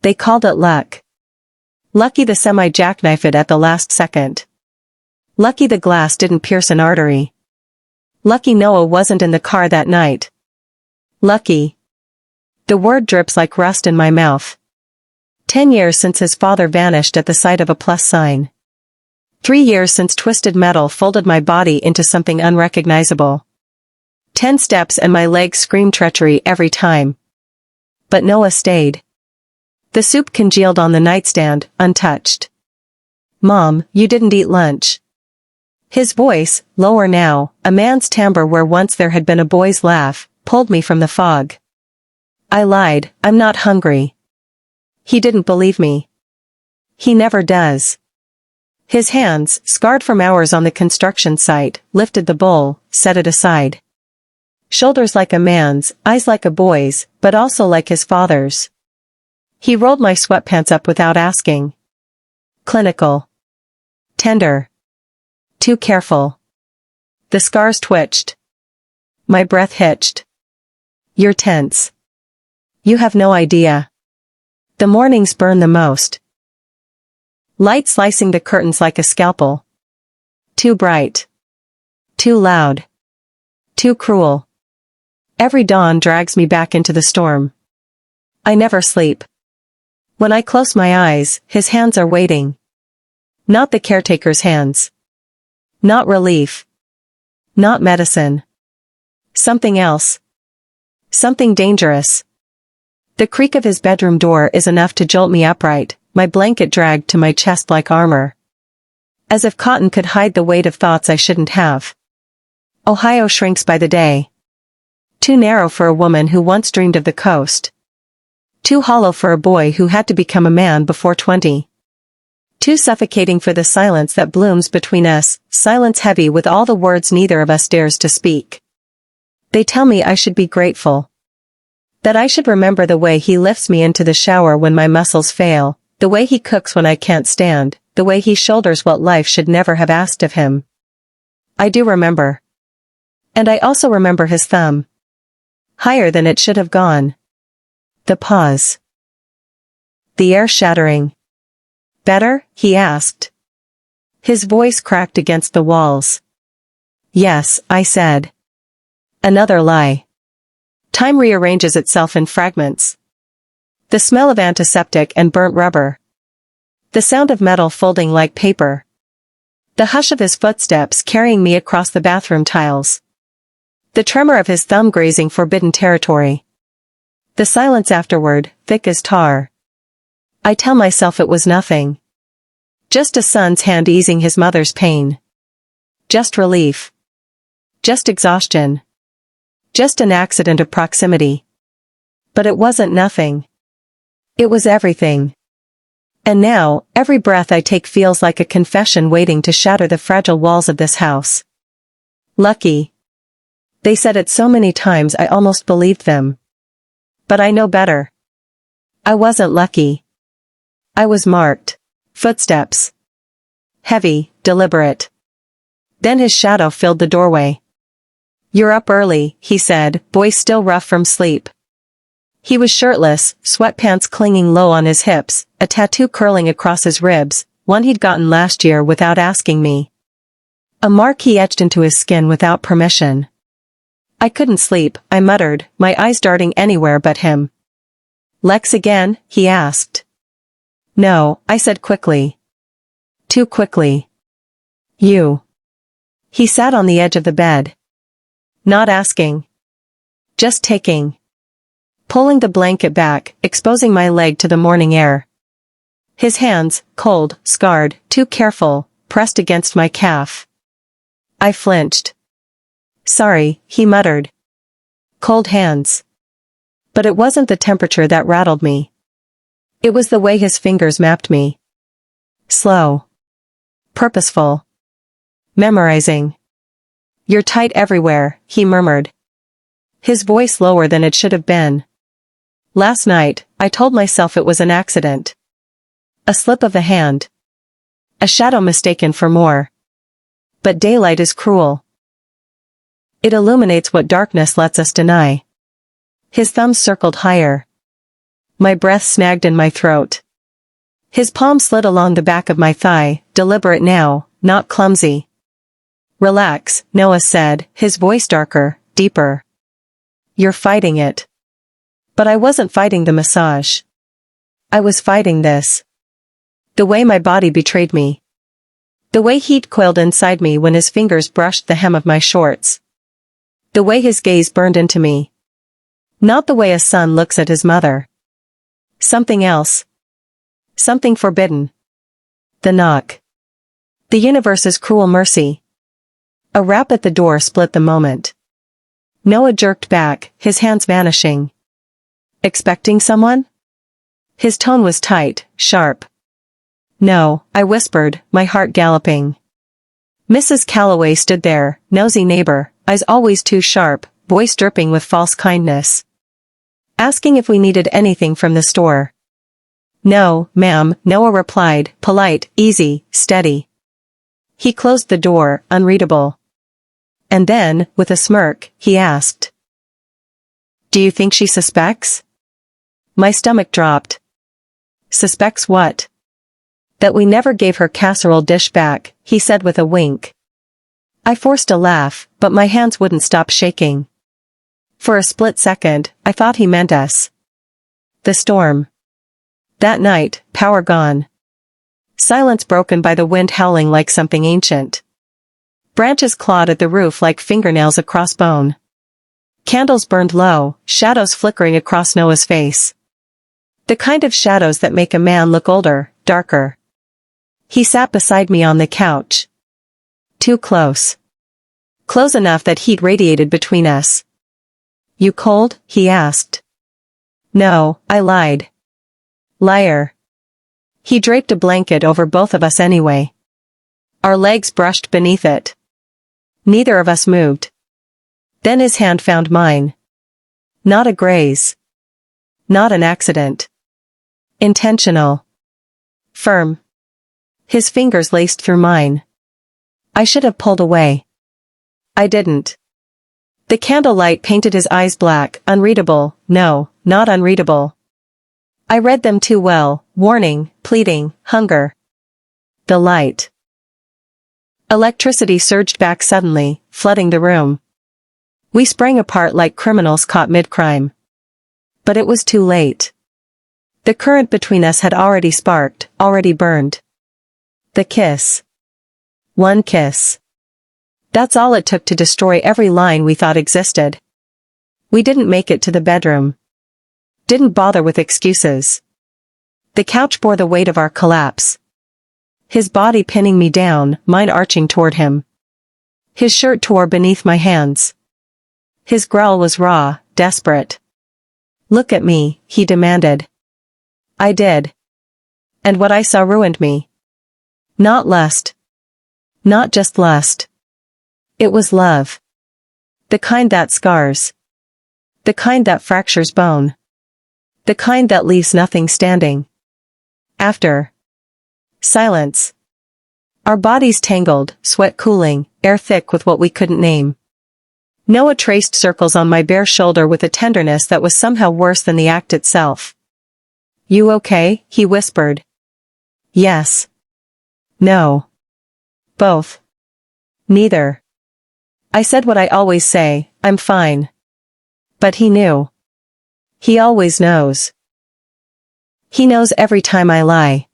They called it luck. Lucky the semi-jackknifed it at the last second. Lucky the glass didn't pierce an artery. Lucky Noah wasn't in the car that night. Lucky. The word drips like rust in my mouth. 10 years since his father vanished at the sight of a plus sign. 3 years since twisted metal folded my body into something unrecognizable. 10 steps and my legs screamed treachery every time. But Noah stayed. The soup congealed on the nightstand, untouched. Mom, you didn't eat lunch. His voice, lower now, a man's timbre where once there had been a boy's laugh, pulled me from the fog. I lied, I'm not hungry. He didn't believe me. He never does. His hands, scarred from hours on the construction site, lifted the bowl, set it aside. Shoulders like a man's, eyes like a boy's, but also like his father's. He rolled my sweatpants up without asking. Clinical. Tender. Too careful. The scars twitched. My breath hitched. You're tense. You have no idea. The mornings burn the most. Light slicing the curtains like a scalpel. Too bright. Too loud. Too cruel. Every dawn drags me back into the storm. I never sleep. When I close my eyes, his hands are waiting. Not the caretaker's hands. Not relief. Not medicine. Something else. Something dangerous. The creak of his bedroom door is enough to jolt me upright, my blanket dragged to my chest like armor. As if cotton could hide the weight of thoughts I shouldn't have. Ohio shrinks by the day. Too narrow for a woman who once dreamed of the coast. Too hollow for a boy who had to become a man before 20. Too suffocating for the silence that blooms between us, silence heavy with all the words neither of us dares to speak. They tell me I should be grateful. That I should remember the way he lifts me into the shower when my muscles fail, the way he cooks when I can't stand, the way he shoulders what life should never have asked of him. I do remember. And I also remember his thumb. Higher than it should have gone. The pause. The air shattering. Better? He asked. His voice cracked against the walls. Yes, I said. Another lie. Time rearranges itself in fragments. The smell of antiseptic and burnt rubber. The sound of metal folding like paper. The hush of his footsteps carrying me across the bathroom tiles. The tremor of his thumb grazing forbidden territory. The silence afterward, thick as tar. I tell myself it was nothing. Just a son's hand easing his mother's pain. Just relief. Just exhaustion. Just an accident of proximity. But it wasn't nothing. It was everything. And now, every breath I take feels like a confession waiting to shatter the fragile walls of this house. Lucky. They said it so many times I almost believed them. But I know better. I wasn't lucky. I was marked. Footsteps. Heavy, deliberate. Then his shadow filled the doorway. You're up early, he said, voice still rough from sleep. He was shirtless, sweatpants clinging low on his hips, a tattoo curling across his ribs, one he'd gotten last year without asking me. A mark he etched into his skin without permission. I couldn't sleep, I muttered, my eyes darting anywhere but him. Lex again? He asked. No, I said quickly. Too quickly. You. He sat on the edge of the bed. Not asking. Just taking. Pulling the blanket back, exposing my leg to the morning air. His hands, cold, scarred, too careful, pressed against my calf. I flinched. Sorry, he muttered. Cold hands. But it wasn't the temperature that rattled me. It was the way his fingers mapped me. Slow. Purposeful. Memorizing. You're tight everywhere, he murmured. His voice lower than it should have been. Last night, I told myself it was an accident. A slip of the hand. A shadow mistaken for more. But daylight is cruel. It illuminates what darkness lets us deny. His thumbs circled higher. My breath snagged in my throat. His palm slid along the back of my thigh, deliberate now, not clumsy. Relax, Noah said, his voice darker, deeper. You're fighting it. But I wasn't fighting the massage. I was fighting this. The way my body betrayed me. The way heat coiled inside me when his fingers brushed the hem of my shorts. The way his gaze burned into me. Not the way a son looks at his mother. Something else. Something forbidden. The knock. The universe's cruel mercy. A rap at the door split the moment. Noah jerked back, his hands vanishing. Expecting someone? His tone was tight, sharp. No, I whispered, my heart galloping. Mrs. Calloway stood there, nosy neighbor, eyes always too sharp, voice dripping with false kindness. Asking if we needed anything from the store. No, ma'am, Noah replied, polite, easy, steady. He closed the door, unreadable. And then, with a smirk, he asked. Do you think she suspects? My stomach dropped. Suspects what? That we never gave her casserole dish back, he said with a wink. I forced a laugh, but my hands wouldn't stop shaking. For a split second, I thought he meant us. The storm. That night, power gone. Silence broken by the wind howling like something ancient. Branches clawed at the roof like fingernails across bone. Candles burned low, shadows flickering across Noah's face. The kind of shadows that make a man look older, darker. He sat beside me on the couch. Too close. Close enough that heat radiated between us. You cold? He asked. No, I lied. Liar. He draped a blanket over both of us anyway. Our legs brushed beneath it. Neither of us moved. Then his hand found mine. Not a graze. Not an accident. Intentional. Firm. His fingers laced through mine. I should have pulled away. I didn't. The candlelight painted his eyes black, unreadable, no, not unreadable. I read them too well, warning, pleading, hunger. The light. Electricity surged back suddenly, flooding the room. We sprang apart like criminals caught mid-crime. But it was too late. The current between us had already sparked, already burned. The kiss. One kiss. That's all it took to destroy every line we thought existed. We didn't make it to the bedroom. Didn't bother with excuses. The couch bore the weight of our collapse. His body pinning me down, mine arching toward him. His shirt tore beneath my hands. His growl was raw, desperate. Look at me, he demanded. I did. And what I saw ruined me. Not lust. Not just lust. It was love. The kind that scars. The kind that fractures bone. The kind that leaves nothing standing. After. Silence. Our bodies tangled, sweat cooling, air thick with what we couldn't name. Noah traced circles on my bare shoulder with a tenderness that was somehow worse than the act itself. You okay? He whispered. Yes. No. Both. Neither. I said what I always say, I'm fine. But he knew. He always knows. He knows every time I lie.